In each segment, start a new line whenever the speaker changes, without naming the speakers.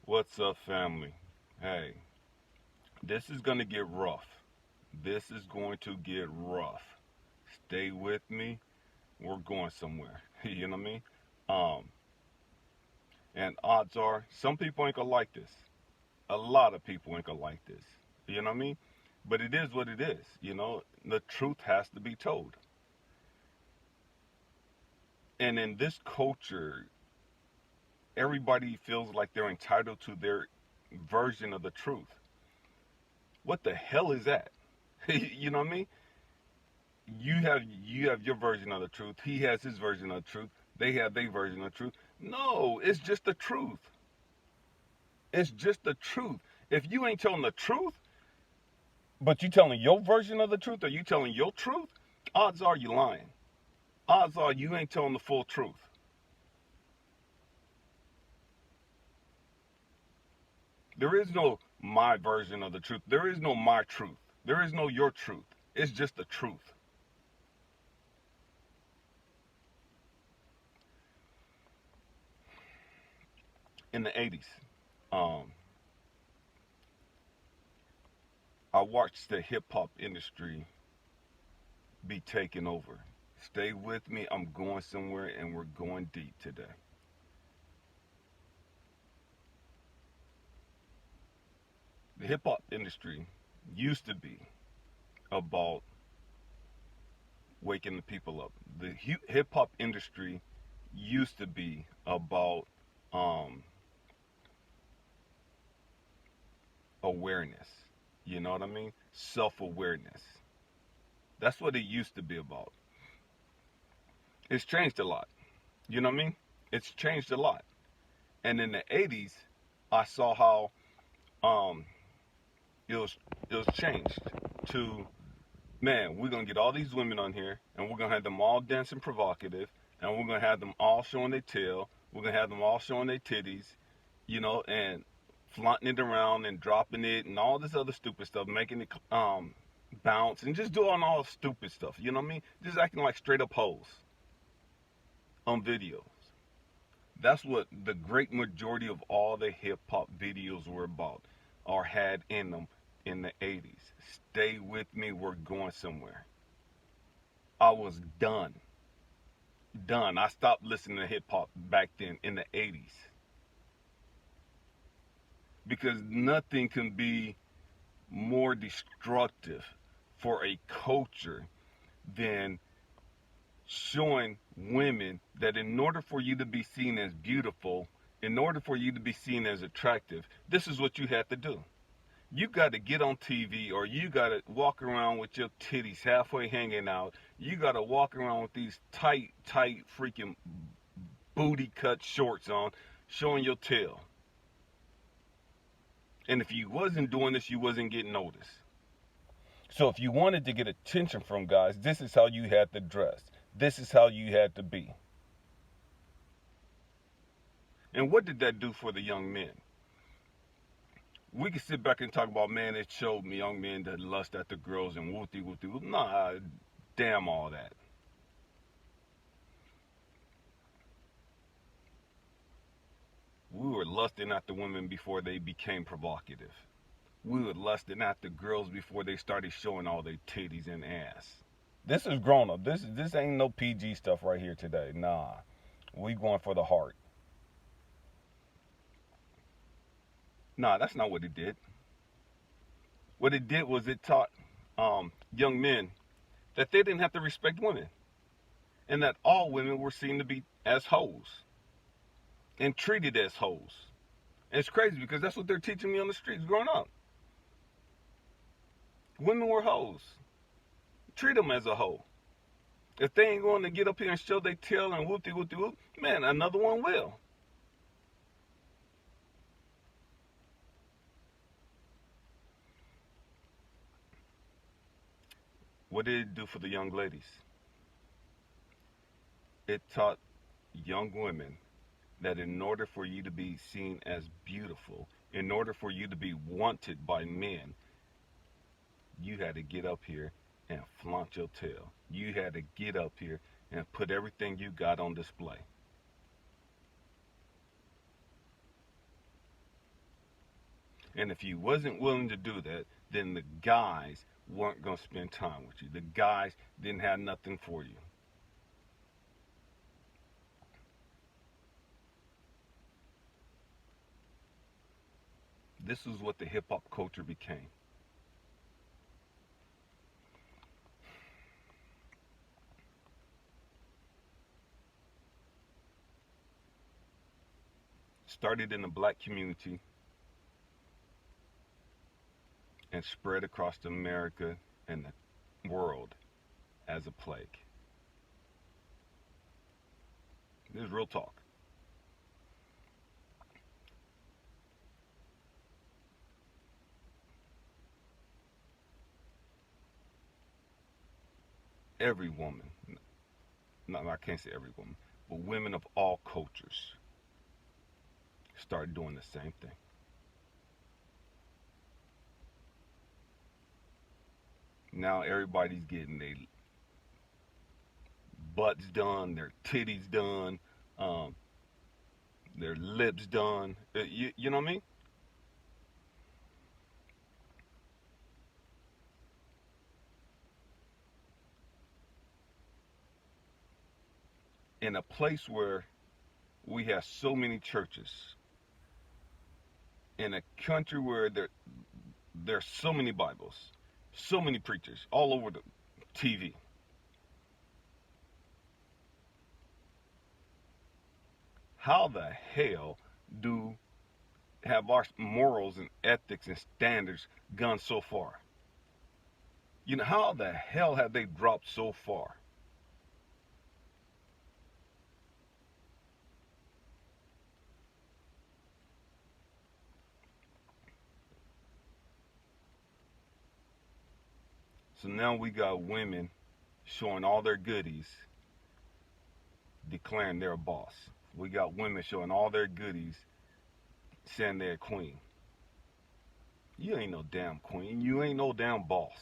What's up, family? Hey, this is going to get rough. This is going to get rough. Stay with me. We're going somewhere. You know what I mean? Um, and odds are, some people ain't gonna like this. A lot of people ain't gonna like this. You know what I mean? But it is what it is. The truth has to be told. And in this culture, everybody feels like they're entitled to their version of the truth. What the hell is that? You know what I mean? You have your version of the truth. He has his version of the truth. They have their version of the truth. No, it's just the truth. It's just the truth. If you ain't telling the truth, but you telling your version of the truth, or you telling your truth, odds are you lying. Odds are you ain't telling the full truth. There is no my version of the truth. There is no my truth. There is no your truth. It's just the truth. In the 80s, um, I watched the hip hop industry be taken over. Stay with me. I'm going somewhere and we're going deep today. The hip hop industry used to be about waking the people up. The hip hop industry used to be about um, awareness. You know what I mean? Self awareness. That's what it used to be about. It's changed a lot. You know what I mean? It's changed a lot. And in the 80s, I saw how um, it was it was changed to, man, we're gonna get all these women on here and we're gonna have them all dancing provocative and we're gonna have them all showing their tail, we're gonna have them all showing their titties, and flaunting it around and dropping it and all this other stupid stuff, making it bounce and just doing all stupid stuff, you know what I mean? Just acting like straight up hoes on videos. That's what the great majority of all the hip hop videos were about or had in them in the 80s. Stay with me, we're going somewhere. I was done. Done. I stopped listening to hip hop back then in the 80s because nothing can be more destructive for a culture than showing women that in order for you to be seen as beautiful, in order for you to be seen as attractive, this is what you have to do. You got to get on TV or you got to walk around with your titties halfway hanging out. You got to walk around with these tight freaking booty cut shorts on, showing your tail. And if you wasn't doing this, you wasn't getting noticed. So if you wanted to get attention from guys, this is how you had to dress. This is how you had to be. And what did that do for the young men? We can sit back and talk about, man, it showed me young men that lust at the girls and whoopty whoopty whoop. Nah, damn all that. We were lusting at the women before they became provocative. We were lusting at the girls before they started showing all their titties and ass. This is grown up. This ain't no PG stuff right here today. Nah, we going for the heart. Nah, that's not what it did. What it did was it taught young men that they didn't have to respect women, and that all women were seen to be as hoes and treated as hoes. And it's crazy because that's what they're teaching me on the streets growing up. Women were hoes. Treat them as a hoe. If they ain't going to get up here and show their tail and whoopty whoopty whoop, man, another one will. What did it do for the young ladies? It taught young women that in order for you to be seen as beautiful, in order for you to be wanted by men, you had to get up here and flaunt your tail. You had to get up here and put everything you got on display. And if you wasn't willing to do that, then the guys weren't going to spend time with you. The guys didn't have nothing for you. This is what the hip hop culture became. Started in the black community and spread across America and the world as a plague. This is real talk. Every woman, no, I can't say every woman, but women of all cultures start doing the same thing. Now everybody's getting their butts done, their titties done, um, their lips done. You know what I mean? In a place where we have so many churches, in a country where there's so many Bibles, so many preachers all over the TV. How the hell do have our morals and ethics and standards gone so far? You know, how the hell have they dropped so far? So now we got women showing all their goodies, declaring they're a boss. We got women showing all their goodies, saying they're a queen. You ain't no damn queen. You ain't no damn boss.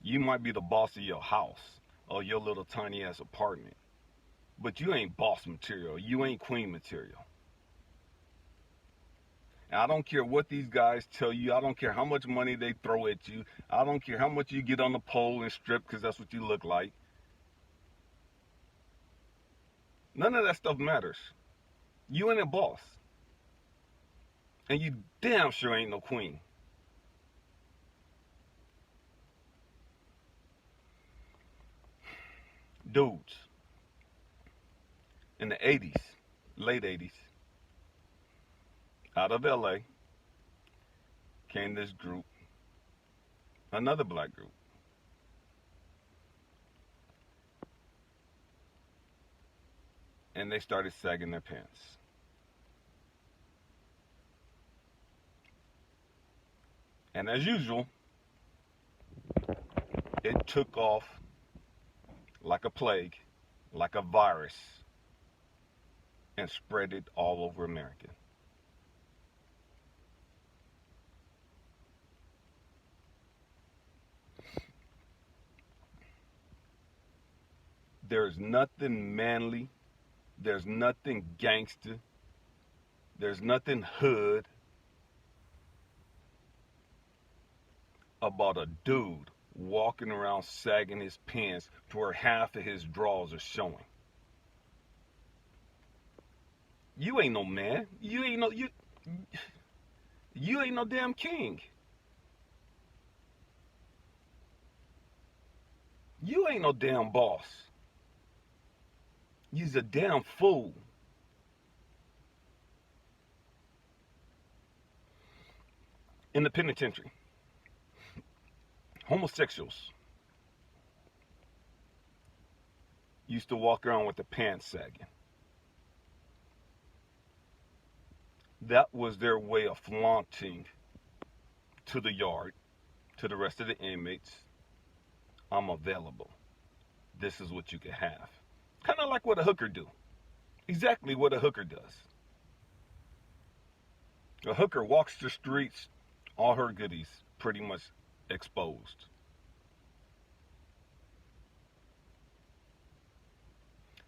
You might be the boss of your house or your little tiny ass apartment, but you ain't boss material. You ain't queen material. And I don't care what these guys tell you. I don't care how much money they throw at you. I don't care how much you get on the pole and strip because that's what you look like. None of that stuff matters. You ain't a boss. And you damn sure ain't no queen. Dudes, in the 80s, late 80s, out of LA, came this group, another black group. And they started sagging their pants. And as usual, it took off like a plague, like a virus, and spread it all over America. There's nothing manly, there's nothing gangster, there's nothing hood about a dude walking around sagging his pants to where half of his drawers are showing. You ain't no man. You ain't no damn king. You ain't no damn boss. You's a damn fool. In the penitentiary, homosexuals used to walk around with the pants sagging. That was their way of flaunting to the yard, to the rest of the inmates. I'm available. This is what you can have. Kind of like what a hooker do. Exactly what a hooker does. A hooker walks the streets, all her goodies pretty much exposed.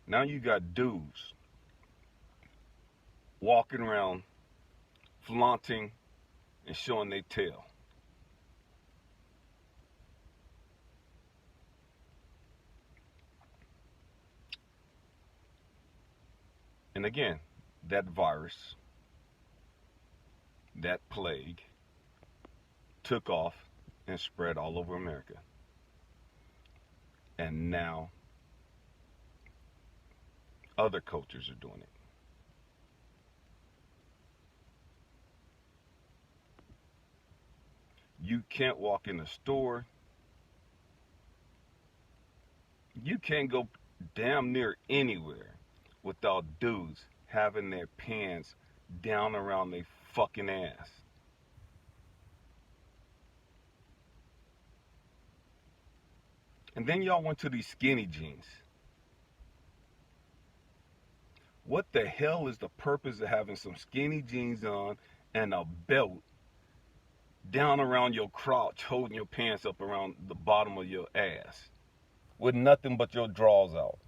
Now you got dudes walking around flaunting and showing their tail. And again, that virus, that plague, took off and spread all over America. And now other cultures are doing it. You can't walk in a store. You can't go damn near anywhere without dudes having their pants down around their fucking ass. And then y'all went to these skinny jeans. What the hell is the purpose of having some skinny jeans on and a belt down around your crotch, holding your pants up around the bottom of your ass with nothing but your drawers out?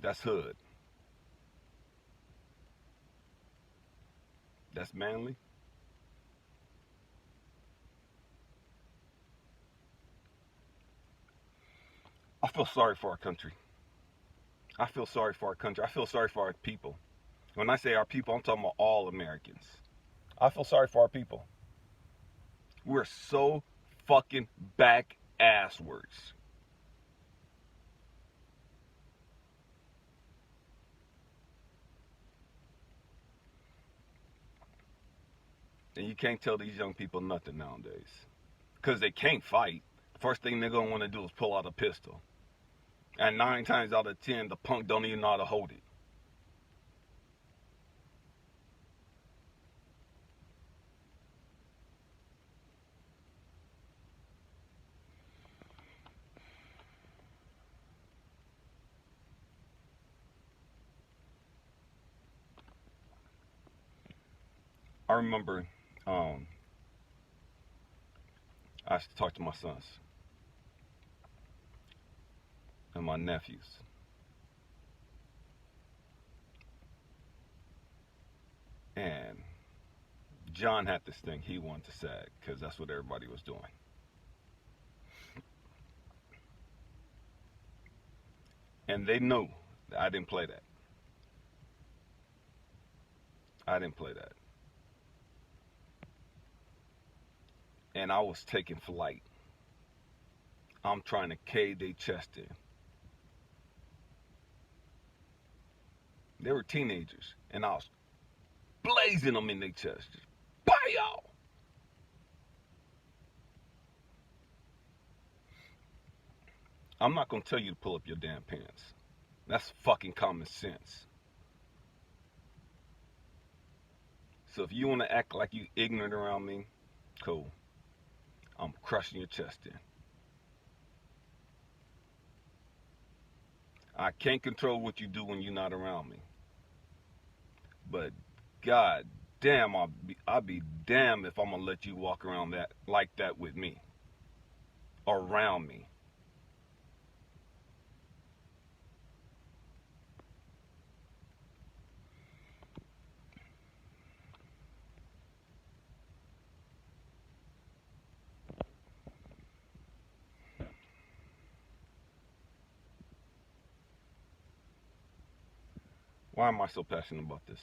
That's hood. That's manly. I feel sorry for our country. I feel sorry for our country. I feel sorry for our people. When I say our people, I'm talking about all Americans. I feel sorry for our people. We're so fucking back asswards. And you can't tell these young people nothing nowadays. Because they can't fight. First thing they're going to want to do is pull out a pistol. And 9 times out of 10, the punk don't even know how to hold it. I remember I used to talk to my sons and my nephews. And John had this thing he wanted to say because that's what everybody was doing. And they knew that I didn't play that. I didn't play that. And I was taking flight. I'm trying to cave their chest in. They were teenagers, and I was blazing them in their chest. Just, bye, y'all. I'm not going to tell you to pull up your damn pants. That's fucking common sense. So if you want to act like you ignorant around me, cool. I'm crushing your chest in. I can't control what you do when you're not around me. But god damn, I'll be damned if I'm gonna let you walk around that like that with me. Around me. Why am I so passionate about this?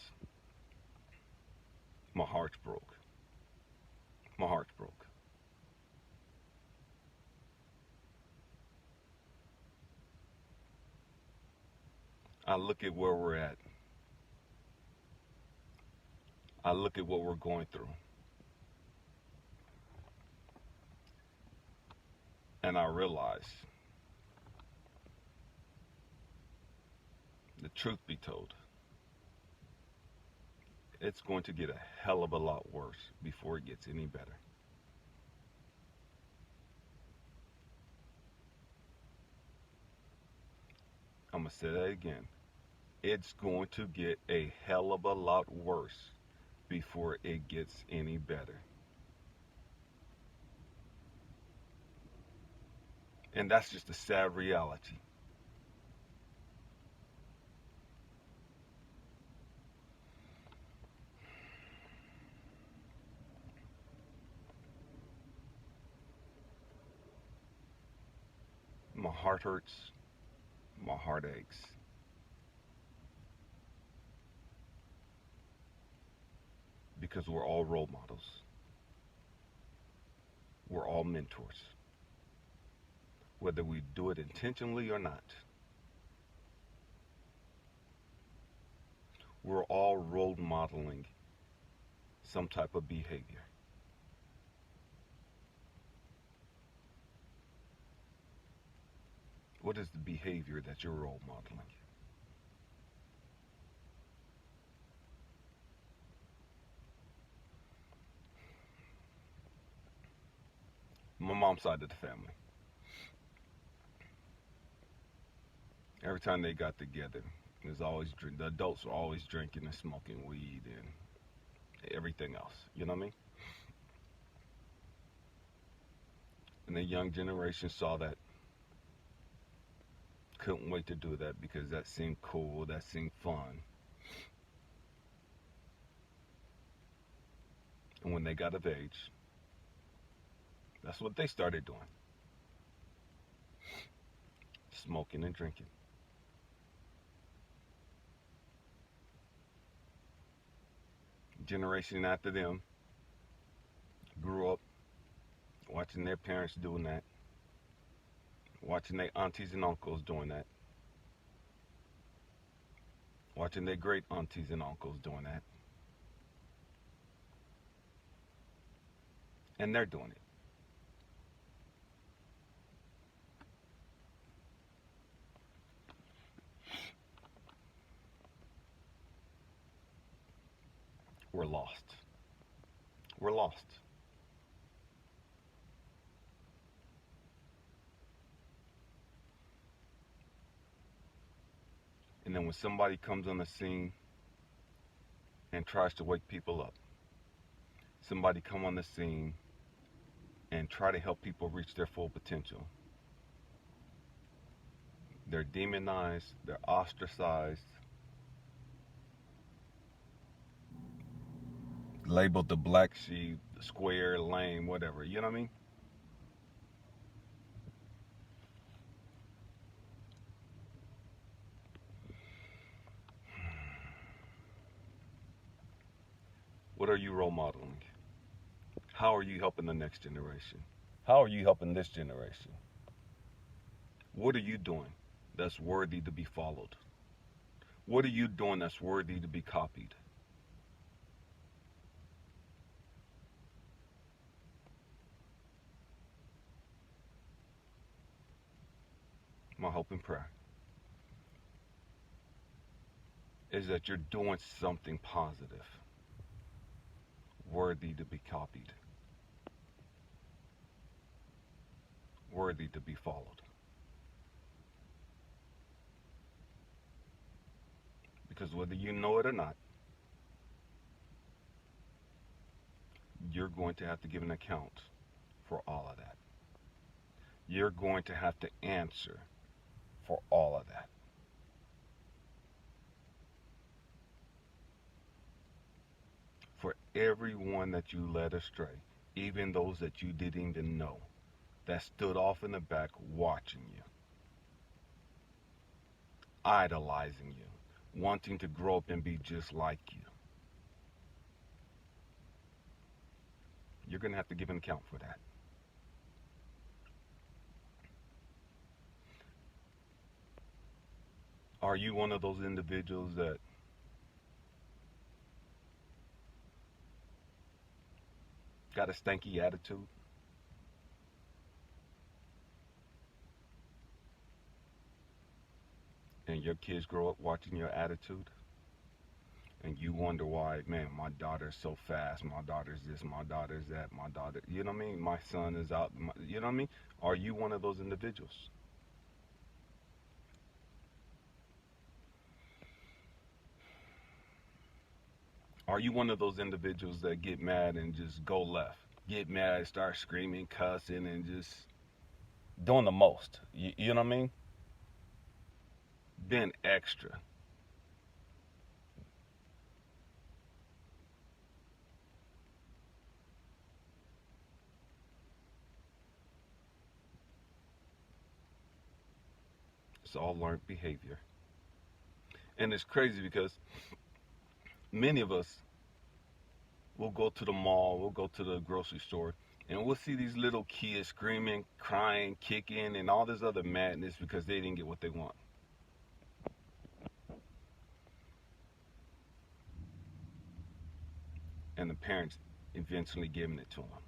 My heart's broke. My heart's broke. I look at where we're at. I look at what we're going through. And I realize, the truth be told, it's going to get a hell of a lot worse before it gets any better. I'm going to say that again. It's going to get a hell of a lot worse before it gets any better. And that's just a sad reality. heart hurts, my heart aches, because we're all role models. We're all mentors, whether we do it intentionally or not. We're all role modeling some type of behavior. What is the behavior that you're role modeling? My mom's side of the family, every time they got together, there's always the adults were always drinking and smoking weed and everything else. You know what I mean? And the young generation saw that, couldn't wait to do that because that seemed cool, that seemed fun. And when they got of age, that's what they started doing, smoking and drinking. Generation after them grew up watching their parents doing that, watching their aunties and uncles doing that, watching their great aunties and uncles doing that, and they're doing it. We're lost. We're lost. And then when somebody comes on the scene and tries to wake people up, somebody come on the scene and try to help people reach their full potential, they're demonized, they're ostracized, labeled the black sheep, the square, lame, whatever. You know what I mean? What are you role modeling? How are you helping the next generation? How are you helping this generation? What are you doing that's worthy to be followed? What are you doing that's worthy to be copied? My hope and prayer is that you're doing something positive, worthy to be copied, worthy to be followed. Because whether you know it or not, you're going to have to give an account for all of that. You're going to have to answer for all of that. For everyone that you led astray, even those that you didn't even know, that stood off in the back watching you, idolizing you, wanting to grow up and be just like you. You're going to have to give an account for that. Are you one of those individuals that got a stanky attitude? And your kids grow up watching your attitude? And you wonder why, man, my daughter's so fast, my daughter's this, my daughter's that, my daughter, you know what I mean? My son is out, you know what I mean? Are you one of those individuals? Are you one of those individuals that get mad and just go left? Get mad, start screaming, cussing, and just doing the most. You know what I mean? Being extra. It's all learned behavior. And it's crazy because many of us will go to the mall, we'll go to the grocery store, and we'll see these little kids screaming, crying, kicking, and all this other madness because they didn't get what they want. And the parents eventually giving it to them.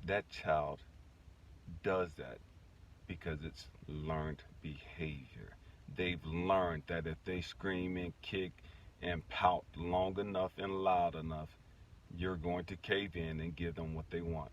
That child does that because it's learned behavior. They've learned that if they scream and kick and pout long enough and loud enough, you're going to cave in and give them what they want.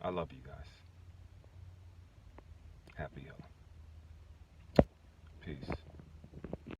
I love you guys. Happy yellow. Peace.